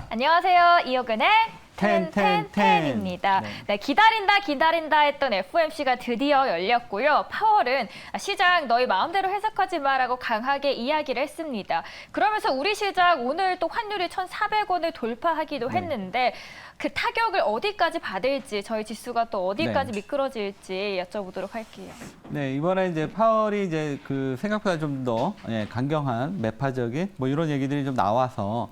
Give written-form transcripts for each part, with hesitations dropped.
안녕하세요. 이호근의 텐텐텐입니다. 네. 네, 기다린다 했던 FOMC가 드디어 열렸고요. 파월은 시장 너희 마음대로 해석하지 마라고 강하게 이야기를 했습니다. 그러면서 우리 시장 오늘 또 환율이 1,400원을 돌파하기도 했는데 그 타격을 어디까지 받을지 저희 지수가 또 어디까지 미끄러질지 여쭤보도록 할게요. 네, 이번에 이제 파월이 이제 그 생각보다 좀 더 강경한 매파적인 뭐 이런 얘기들이 좀 나와서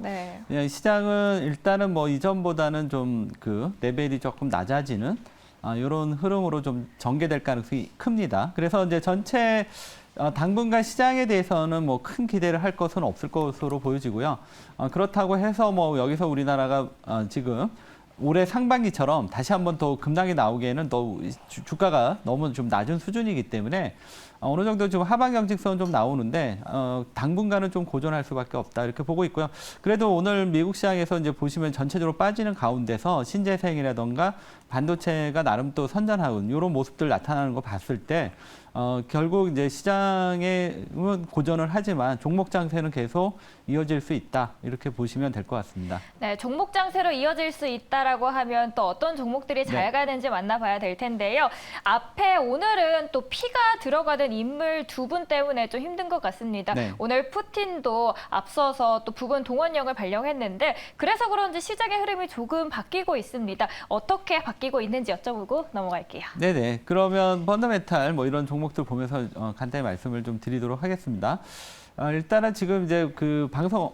시장은 일단은 뭐 이전보다는 좀 그 레벨이 조금 낮아지는 이런 흐름으로 좀 전개될 가능성이 큽니다. 그래서 이제 전체 당분간 시장에 대해서는 뭐 큰 기대를 할 것은 없을 것으로 보여지고요. 그렇다고 해서 뭐 여기서 우리나라가 지금 올해 상반기처럼 다시 한번 더 급락이 나오기에는 또 주가가 너무 좀 낮은 수준이기 때문에 어느 정도 좀 하방 경직성은 좀 나오는데 당분간은 좀 고전할 수밖에 없다 이렇게 보고 있고요. 그래도 오늘 미국 시장에서 이제 보시면 전체적으로 빠지는 가운데서 신재생이라던가 반도체가 나름 또 선전하는 이런 모습들 나타나는 거 봤을 때 결국 이제 시장은 고전을 하지만 종목 장세는 계속 이어질 수 있다 이렇게 보시면 될 것 같습니다. 네, 종목 장세로 이어질 수 있다라고 하면 또 어떤 종목들이 잘 가는지 만나봐야 될 텐데요. 앞에 오늘은 또 피가 들어가는 인물 두 분 때문에 좀 힘든 것 같습니다. 오늘 푸틴도 앞서서 또 부분 동원령을 발령했는데 그래서 그런지 시장의 흐름이 조금 바뀌고 있습니다. 어떻게 바뀌고 있는지 여쭤보고 넘어갈게요. 네네. 그러면 펀더멘탈 뭐 이런 종목들 보면서 간단히 말씀을 좀 드리도록 하겠습니다. 일단은 지금 이제 그 방송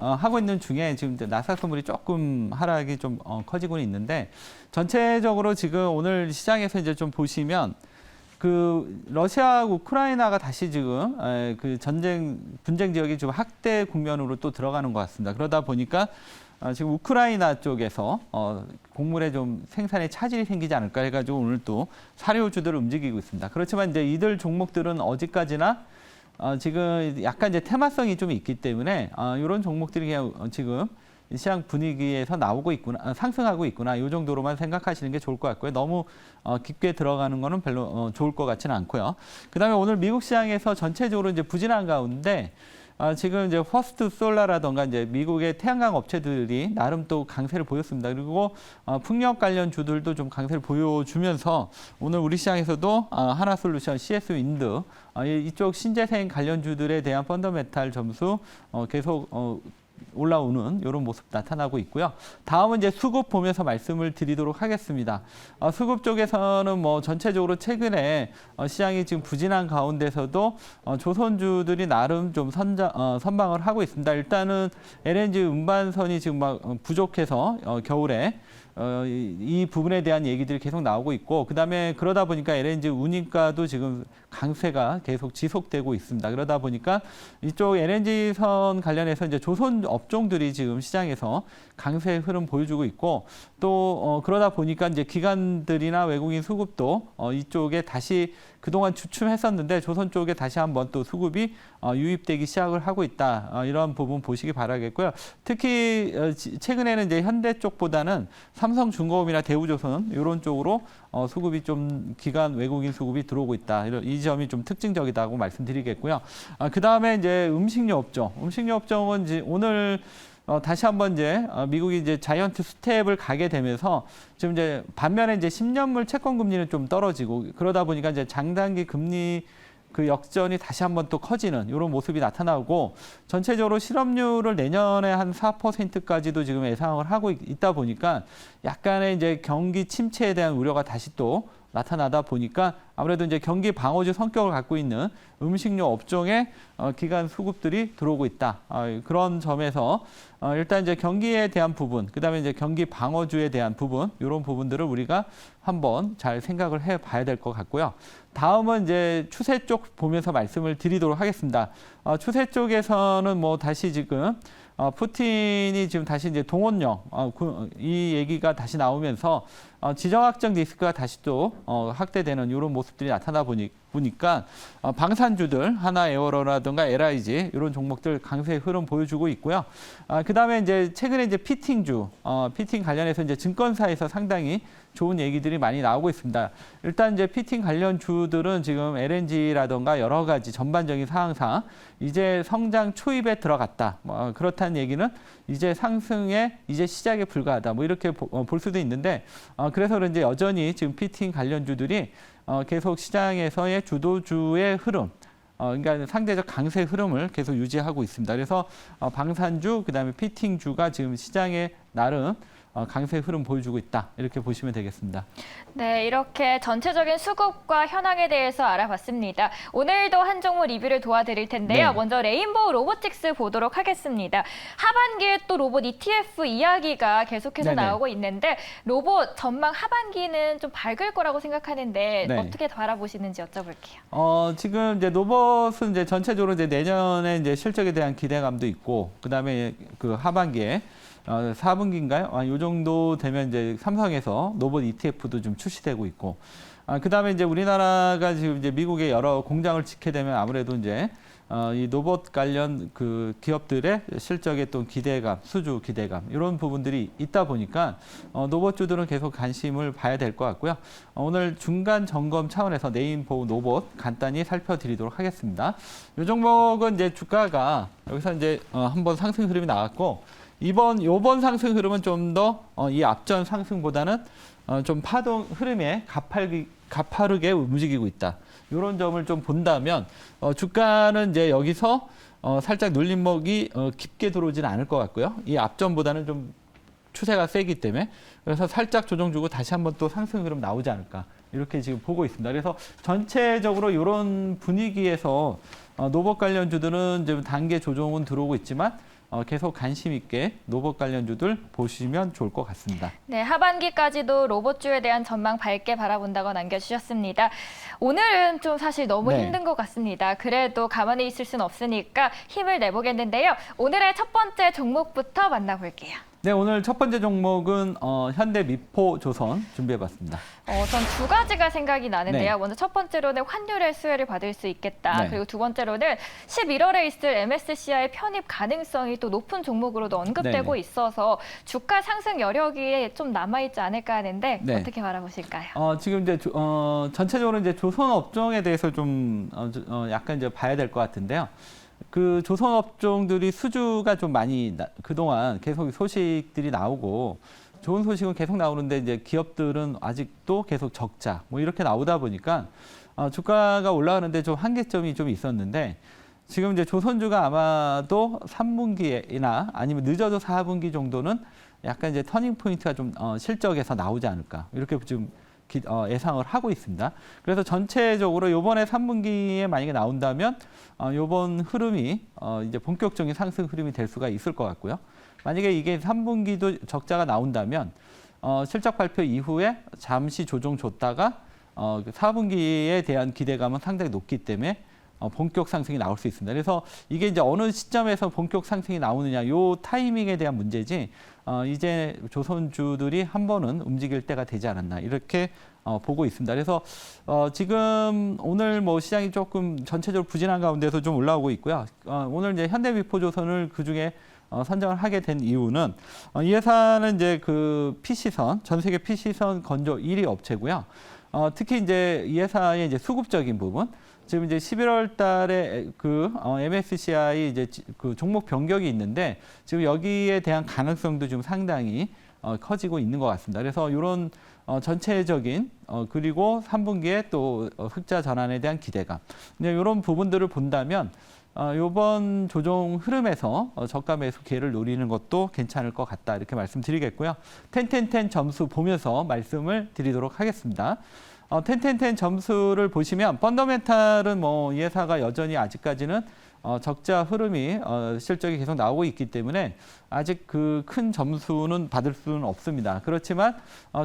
하고 있는 중에 지금 이제 나스닥 선물이 조금 하락이 좀 커지고는 있는데 전체적으로 지금 오늘 시장에서 이제 좀 보시면 그 러시아하고 우크라이나가 다시 지금 그 분쟁 지역이 좀 확대 국면으로 또 들어가는 것 같습니다. 그러다 보니까 지금 우크라이나 쪽에서 곡물에 좀 생산에 차질이 생기지 않을까 해가지고 오늘 또 사료주들을 움직이고 있습니다. 그렇지만 이제 이들 종목들은 어디까지나 지금 약간 이제 테마성이 좀 있기 때문에 이런 종목들이 그냥 지금 시장 분위기에서 나오고 있구나, 상승하고 있구나 이 정도로만 생각하시는 게 좋을 것 같고요. 너무 깊게 들어가는 거는 별로 좋을 것 같지는 않고요. 그다음에 오늘 미국 시장에서 전체적으로 이제 부진한 가운데 지금 이제 퍼스트 솔라라던가 이제 미국의 태양광 업체들이 나름 또 강세를 보였습니다. 그리고 풍력 관련 주들도 좀 강세를 보여주면서 오늘 우리 시장에서도 하나솔루션, CS 윈드 이쪽 신재생 관련주들에 대한 펀더멘탈 점수 계속 올라오는 이런 모습 나타나고 있고요. 다음은 이제 수급 보면서 말씀을 드리도록 하겠습니다. 수급 쪽에서는 뭐 전체적으로 최근에 시장이 지금 부진한 가운데서도 조선주들이 나름 좀 선방을 하고 있습니다. 일단은 LNG 운반선이 지금 막 부족해서 겨울에 이 부분에 대한 얘기들이 계속 나오고 있고 그다음에 그러다 보니까 LNG 운임가도 지금 강세가 계속 지속되고 있습니다. 그러다 보니까 이쪽 LNG선 관련해서 이제 조선 업종들이 지금 시장에서 강세 흐름 보여주고 있고 또 그러다 보니까 이제 기관들이나 외국인 수급도 이쪽에 다시 그동안 주춤했었는데 조선 쪽에 다시 한번 또 수급이 유입되기 시작을 하고 있다. 이런 부분 보시기 바라겠고요. 특히 최근에는 이제 현대 쪽보다는 삼성중공업이나 대우조선 이런 쪽으로 수급이 좀 기관 외국인 수급이 들어오고 있다. 이 점이 좀 특징적이다고 말씀드리겠고요. 그다음에 이제 음식료 업종. 음식료 업종은 이제 오늘 다시 한번 이제 미국이 이제 자이언트 스텝을 가게 되면서 지금 이제 반면에 이제 10년물 채권 금리는 좀 떨어지고 그러다 보니까 이제 장단기 금리 그 역전이 다시 한번 또 커지는 이런 모습이 나타나고 전체적으로 실업률을 내년에 한 4%까지도 지금 예상을 하고 있다 보니까 약간의 이제 경기 침체에 대한 우려가 다시 또 나타나다 보니까 아무래도 이제 경기 방어주 성격을 갖고 있는 음식료 업종에 기관 수급들이 들어오고 있다. 그런 점에서 일단 이제 경기에 대한 부분, 그다음에 이제 경기 방어주에 대한 부분, 이런 부분들을 우리가 한번 잘 생각을 해봐야 될 것 같고요. 다음은 이제 추세 쪽 보면서 말씀을 드리도록 하겠습니다. 추세 쪽에서는 뭐 다시 지금 푸틴이 지금 다시 이제 동원령 이 얘기가 다시 나오면서 지정학적 리스크가 다시 또 확대되는 이런 모습들이 나타나 보니까 방산주들 하나에어로라든가 LIG 이런 종목들 강세 흐름 보여주고 있고요. 그다음에 이제 최근에 이제 피팅주, 피팅 관련해서 이제 증권사에서 상당히 좋은 얘기들이 많이 나오고 있습니다. 일단 이제 피팅 관련 주들은 지금 LNG라든가 여러 가지 전반적인 상황상 이제 성장 초입에 들어갔다. 그렇다는 얘기는 이제 상승에 이제 시작에 불과하다. 뭐 이렇게 볼 수도 있는데 그래서 그런지 여전히 지금 피팅 관련주들이 계속 시장에서의 주도주의 흐름, 그러니까 상대적 강세 흐름을 계속 유지하고 있습니다. 그래서 방산주, 그다음에 피팅주가 지금 시장에 나름 강세 흐름 보여주고 있다. 이렇게 보시면 되겠습니다. 네, 이렇게 전체적인 수급과 현황에 대해서 알아봤습니다. 오늘도 한 종목 리뷰를 도와드릴 텐데요. 네. 먼저 레인보우 로보틱스 보도록 하겠습니다. 하반기에 또 로봇 ETF 이야기가 계속해서 네네. 나오고 있는데 로봇 전망 하반기는 좀 밝을 거라고 생각하는데 네. 어떻게 바라보시는지 여쭤볼게요. 지금 이제 로봇은 이제 전체적으로 이제 내년에 이제 실적에 대한 기대감도 있고, 그다음에 그 하반기에 4분기인가요? 이 정도 되면 이제 삼성에서 로봇 ETF도 좀 출시되고 있고, 그다음에 이제 우리나라가 지금 이제 미국의 여러 공장을 짓게 되면 아무래도 이제 이 로봇 관련 그 기업들의 실적에 또 기대감, 수주 기대감 이런 부분들이 있다 보니까 로봇주들은 계속 관심을 봐야 될 것 같고요. 오늘 중간 점검 차원에서 레인보우 로봇 간단히 살펴드리도록 하겠습니다. 이 종목은 이제 주가가 여기서 이제 한번 상승 흐름이 나왔고. 요번 상승 흐름은 좀 더 이 앞전 상승보다는 좀 파동 흐름에 가파르게 움직이고 있다. 이런 점을 좀 본다면 주가는 이제 여기서 살짝 눌림목이 깊게 들어오지는 않을 것 같고요. 이 앞전보다는 좀 추세가 세기 때문에 그래서 살짝 조정 주고 다시 한번 또 상승 흐름 나오지 않을까. 이렇게 지금 보고 있습니다. 그래서 전체적으로 이런 분위기에서 로봇 관련주들은 지금 단계 조정은 들어오고 있지만 계속 관심 있게 로봇 관련주들 보시면 좋을 것 같습니다. 네, 하반기까지도 로봇주에 대한 전망 밝게 바라본다고 남겨주셨습니다. 오늘은 좀 사실 너무 네. 힘든 것 같습니다. 그래도 가만히 있을 수는 없으니까 힘을 내보겠는데요. 오늘의 첫 번째 종목부터 만나볼게요. 네, 오늘 첫 번째 종목은 현대미포조선 준비해봤습니다. 전 두 가지가 생각이 나는데요. 네. 먼저 첫 번째로는 환율의 수혜를 받을 수 있겠다. 네. 그리고 두 번째로는 11월에 있을 MSCI 편입 가능성이 또 높은 종목으로도 언급되고 네네. 있어서 주가 상승 여력이 좀 남아있지 않을까 하는데 네. 어떻게 바라보실까요? 지금 이제 전체적으로 이제 조선 업종에 대해서 좀 약간 이제 봐야 될 것 같은데요. 그 조선 업종들이 수주가 좀 많이 그동안 계속 소식들이 나오고 좋은 소식은 계속 나오는데 이제 기업들은 아직도 계속 적자 뭐 이렇게 나오다 보니까 주가가 올라가는데 좀 한계점이 좀 있었는데 지금 이제 조선주가 아마도 3분기나 아니면 늦어도 4분기 정도는 약간 이제 터닝 포인트가 좀 실적에서 나오지 않을까 이렇게 지금 예상을 하고 있습니다. 그래서 전체적으로 이번에 3분기에 만약에 나온다면 이번 흐름이 이제 본격적인 상승 흐름이 될 수가 있을 것 같고요. 만약에 이게 3분기도 적자가 나온다면 실적 발표 이후에 잠시 조정 줬다가 4분기에 대한 기대감은 상당히 높기 때문에 본격 상승이 나올 수 있습니다. 그래서 이게 이제 어느 시점에서 본격 상승이 나오느냐, 요 타이밍에 대한 문제지, 이제 조선주들이 한 번은 움직일 때가 되지 않았나, 이렇게 보고 있습니다. 그래서 지금 오늘 뭐 시장이 조금 전체적으로 부진한 가운데서 좀 올라오고 있고요. 오늘 이제 현대미포조선을 그 중에 선정을 하게 된 이유는 이 회사는 이제 그 PC선, 전 세계 PC선 건조 1위 업체고요. 특히 이제 이 회사의 이제 수급적인 부분, 지금 이제 11월 달에 그 MSCI 이제 그 종목 변경이 있는데 지금 여기에 대한 가능성도 좀 상당히 커지고 있는 것 같습니다. 그래서 이런 전체적인 그리고 3분기에 또 흑자 전환에 대한 기대감, 이런 부분들을 본다면 이번 조정 흐름에서 저가 매수 기회를 노리는 것도 괜찮을 것 같다, 이렇게 말씀드리겠고요. 10 점수 보면서 말씀을 드리도록 하겠습니다. 10 점수를 보시면 펀더멘탈은 뭐 이 회사가 여전히 아직까지는 적자 흐름이 실적이 계속 나오고 있기 때문에 아직 그 큰 점수는 받을 수는 없습니다. 그렇지만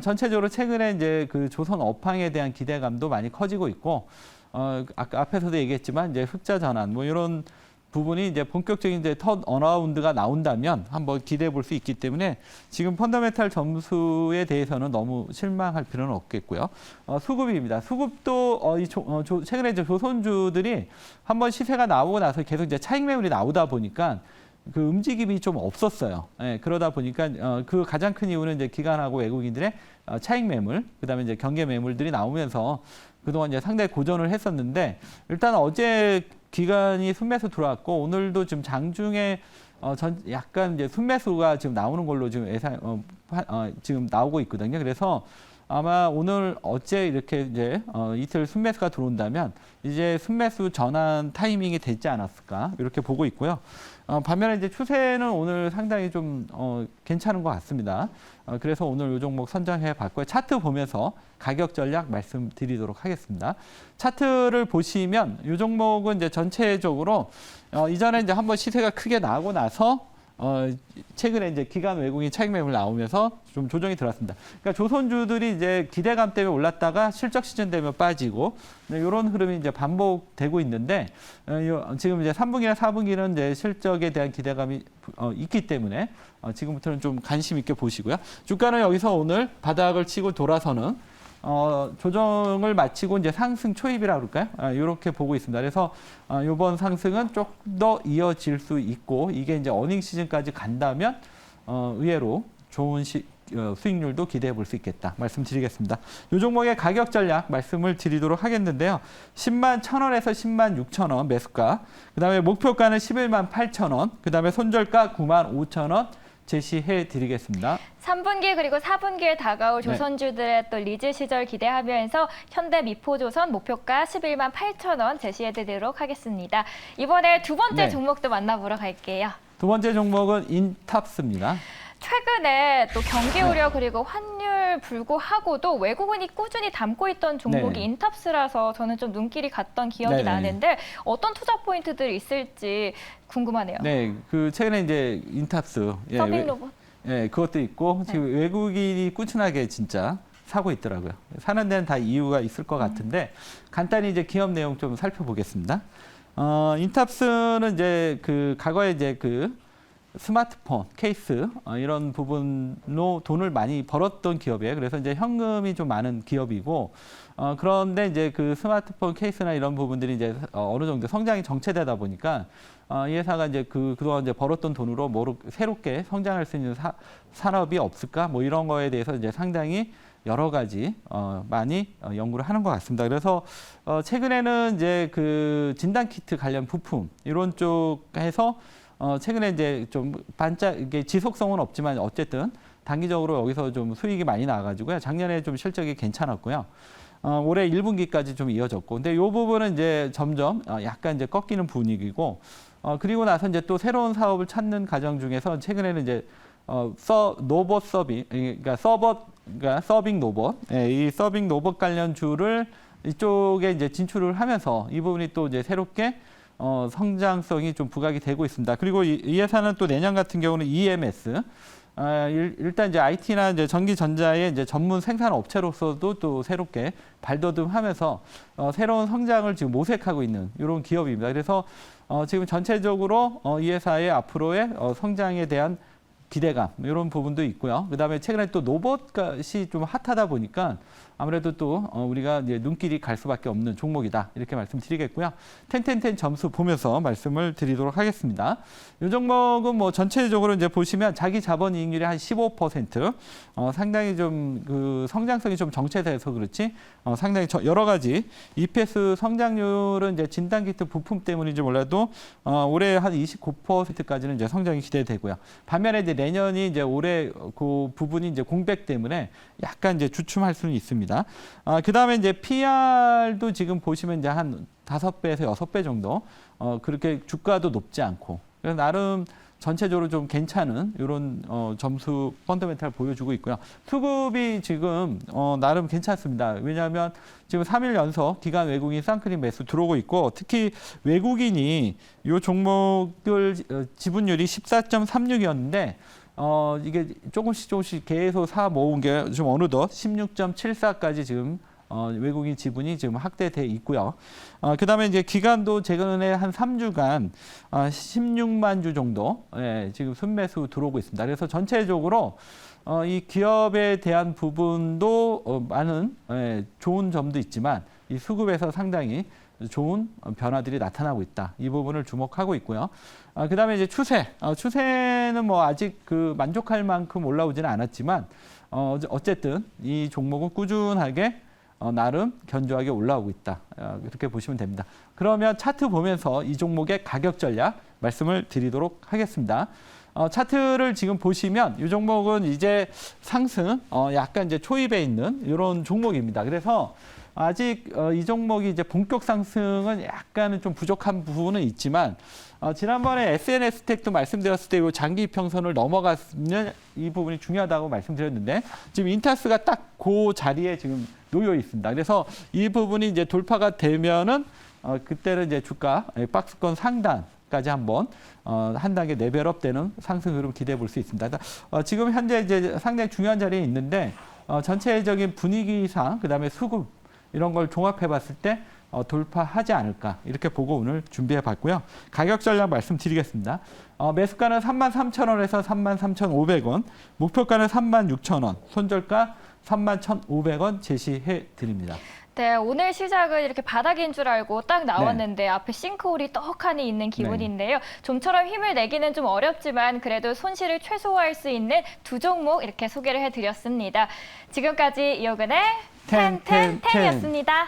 전체적으로 최근에 이제 그 조선 업황에 대한 기대감도 많이 커지고 있고 아까 앞에서도 얘기했지만 이제 흑자 전환 뭐 이런 부분이 이제 본격적인 이제 턴어라운드가 나온다면 한번 기대해 볼 수 있기 때문에 지금 펀더멘탈 점수에 대해서는 너무 실망할 필요는 없겠고요. 수급입니다. 수급도 최근에 이제 조선주들이 한번 시세가 나오고 나서 계속 이제 차익 매물이 나오다 보니까 그 움직임이 좀 없었어요. 예, 그러다 보니까 그 가장 큰 이유는 이제 기관하고 외국인들의 차익 매물, 그다음에 이제 경계 매물들이 나오면서 그동안 이제 상당히 고전을 했었는데 일단 어제 기관이 순매수 들어왔고 오늘도 지금 장중에 약간 이제 순매수가 지금 나오는 걸로 지금 지금 나오고 있거든요. 그래서 아마 오늘 어제 이렇게 이제 이틀 순매수가 들어온다면 이제 순매수 전환 타이밍이 되지 않았을까 이렇게 보고 있고요. 반면에 이제 추세는 오늘 상당히 좀 괜찮은 것 같습니다. 그래서 오늘 이 종목 선정해 봤고요. 차트 보면서 가격 전략 말씀드리도록 하겠습니다. 차트를 보시면 이 종목은 이제 전체적으로 이전에 이제 한번 시세가 크게 나고 나서 최근에 이제 기관 외국인 차익 매물 나오면서 좀 조정이 들어왔습니다. 그러니까 조선주들이 이제 기대감 때문에 올랐다가 실적 시즌 되면 빠지고 이런 흐름이 이제 반복되고 있는데 지금 이제 3분기나 4분기는 이제 실적에 대한 기대감이 있기 때문에 지금부터는 좀 관심 있게 보시고요. 주가는 여기서 오늘 바닥을 치고 돌아서는 조정을 마치고 이제 상승 초입이라고 그럴까요? 이렇게 보고 있습니다. 그래서 이번 상승은 조금 더 이어질 수 있고 이게 이제 어닝 시즌까지 간다면 의외로 좋은 수익률도 기대해 볼 수 있겠다 말씀드리겠습니다. 이 종목의 가격 전략 말씀을 드리도록 하겠는데요. 10만 1,000원에서 10만 6,000원 매수가, 그다음에 목표가는 11만 8,000원, 그다음에 손절가 9만 5,000원 제시해 드리겠습니다. 3분기 그리고 4분기에 다가올 조선주들의 또 리즈 시절 기대하면서 현대 미포조선 목표가 11만 8,000원 제시해 드리도록 하겠습니다. 이번에 두 번째 종목도 만나보러 갈게요. 두 번째 종목은 인탑스입니다. 최근에 또 경기 우려 그리고 환율 불구하고도 외국인이 꾸준히 담고 있던 종목이 인탑스라서 저는 좀 눈길이 갔던 기억이 나는데 어떤 투자 포인트들이 있을지 궁금하네요. 네, 그 최근에 이제 인탑스 서빙 로봇. 그것도 있고 지금 외국인이 꾸준하게 진짜 사고 있더라고요. 사는 데는 다 이유가 있을 것 같은데 간단히 이제 기업 내용 좀 살펴보겠습니다. 인탑스는 이제 그 과거에 이제 그 스마트폰, 케이스 이런 부분로 돈을 많이 벌었던 기업이에요. 그래서 이제 현금이 좀 많은 기업이고 그런데 이제 그 스마트폰 케이스나 이런 부분들이 이제 어느 정도 성장이 정체되다 보니까 이 회사가 이제 그동안 이제 벌었던 돈으로 새롭게 성장할 수 있는 산업이 없을까? 뭐 이런 거에 대해서 이제 상당히 여러 가지 많이 연구를 하는 것 같습니다. 그래서 최근에는 이제 그 진단 키트 관련 부품 이런 쪽에서 최근에 이제 좀 이게 지속성은 없지만 어쨌든 단기적으로 여기서 좀 수익이 많이 나와가지고요. 작년에 좀 실적이 괜찮았고요. 올해 1분기까지 좀 이어졌고, 근데 이 부분은 이제 점점 약간 이제 꺾이는 분위기고, 그리고 나서 이제 또 새로운 사업을 찾는 과정 중에서 최근에는 이제 로봇 서빙, 그러니까 서빙 로봇, 이 서빙 로봇 관련주를 이쪽에 이제 진출을 하면서 이 부분이 또 이제 새롭게 성장성이 좀 부각이 되고 있습니다. 그리고 이 회사는 또 내년 같은 경우는 EMS, 일단 이제 IT나 이제 전기전자의 이제 전문 생산 업체로서도 또 새롭게 발돋움하면서 새로운 성장을 지금 모색하고 있는 이런 기업입니다. 그래서 지금 전체적으로 이 회사의 앞으로의 성장에 대한 기대감 이런 부분도 있고요. 그다음에 최근에 또 로봇이 좀 핫하다 보니까 아무래도 또 우리가 이제 눈길이 갈 수밖에 없는 종목이다 이렇게 말씀드리겠고요. 10 점수 보면서 말씀을 드리도록 하겠습니다. 이 종목은 뭐 전체적으로 이제 보시면 자기 자본 이익률이 한 15%, 상당히 좀 그 성장성이 좀 정체돼서 그렇지 상당히 여러 가지 EPS 성장률은 이제 진단키트 부품 때문인지 몰라도 올해 한 29%까지는 이제 성장이 기대되고요. 반면에 이제 내년이 이제 올해 그 부분이 이제 공백 때문에 약간 이제 주춤할 수는 있습니다. 그 다음에 이제 PR도 지금 보시면 이제 한 5배에서 6배 정도, 그렇게 주가도 높지 않고, 그래서 나름 전체적으로 좀 괜찮은 이런 점수 펀더멘탈 보여주고 있고요. 수급이 지금 나름 괜찮습니다. 왜냐하면 지금 3일 연속 기관 외국인 쌍크림 매수 들어오고 있고, 특히 외국인이 이 종목들 지분율이 14.36이었는데 이게 조금씩 계속 사 모은 게 좀 어느덧 16.74까지 지금 외국인 지분이 지금 확대돼 있고요. 그다음에 이제 기간도 최근에 한 3주간 16만 주 정도 지금 순매수 들어오고 있습니다. 그래서 전체적으로 이 기업에 대한 부분도 많은 좋은 점도 있지만 이 수급에서 상당히 좋은 변화들이 나타나고 있다. 이 부분을 주목하고 있고요. 그다음에 이제 추세는 뭐 아직 그 만족할 만큼 올라오지는 않았지만 어쨌든 이 종목은 꾸준하게 나름 견조하게 올라오고 있다. 이렇게 보시면 됩니다. 그러면 차트 보면서 이 종목의 가격 전략 말씀을 드리도록 하겠습니다. 차트를 지금 보시면 이 종목은 이제 상승, 약간 이제 초입에 있는 이런 종목입니다. 그래서 아직 이 종목이 이제 본격 상승은 약간은 좀 부족한 부분은 있지만 지난번에 SNS텍도 말씀드렸을 때 이 장기 이평선을 넘어가면 이 부분이 중요하다고 말씀드렸는데 지금 인타스가 딱 그 자리에 지금 놓여 있습니다. 그래서 이 부분이 이제 돌파가 되면은 그때는 이제 주가 박스권 상단까지 한번 한 단계 레벨업 되는 상승 흐름 기대해 볼 수 있습니다. 지금 현재 이제 상당히 중요한 자리에 있는데 전체적인 분위기상 그다음에 수급 이런 걸 종합해 봤을 때 돌파하지 않을까 이렇게 보고 오늘 준비해 봤고요. 가격 전략 말씀드리겠습니다. 매수가는 33,000원에서 33,500원, 목표가는 36,000원, 손절가 31,500원 제시해 드립니다. 네, 오늘 시작은 이렇게 바닥인 줄 알고 딱 나왔는데 앞에 싱크홀이 떡하니 있는 기분인데요. 좀처럼 힘을 내기는 좀 어렵지만 그래도 손실을 최소화할 수 있는 두 종목 이렇게 소개를 해드렸습니다. 지금까지 이호근의 텐텐텐이었습니다.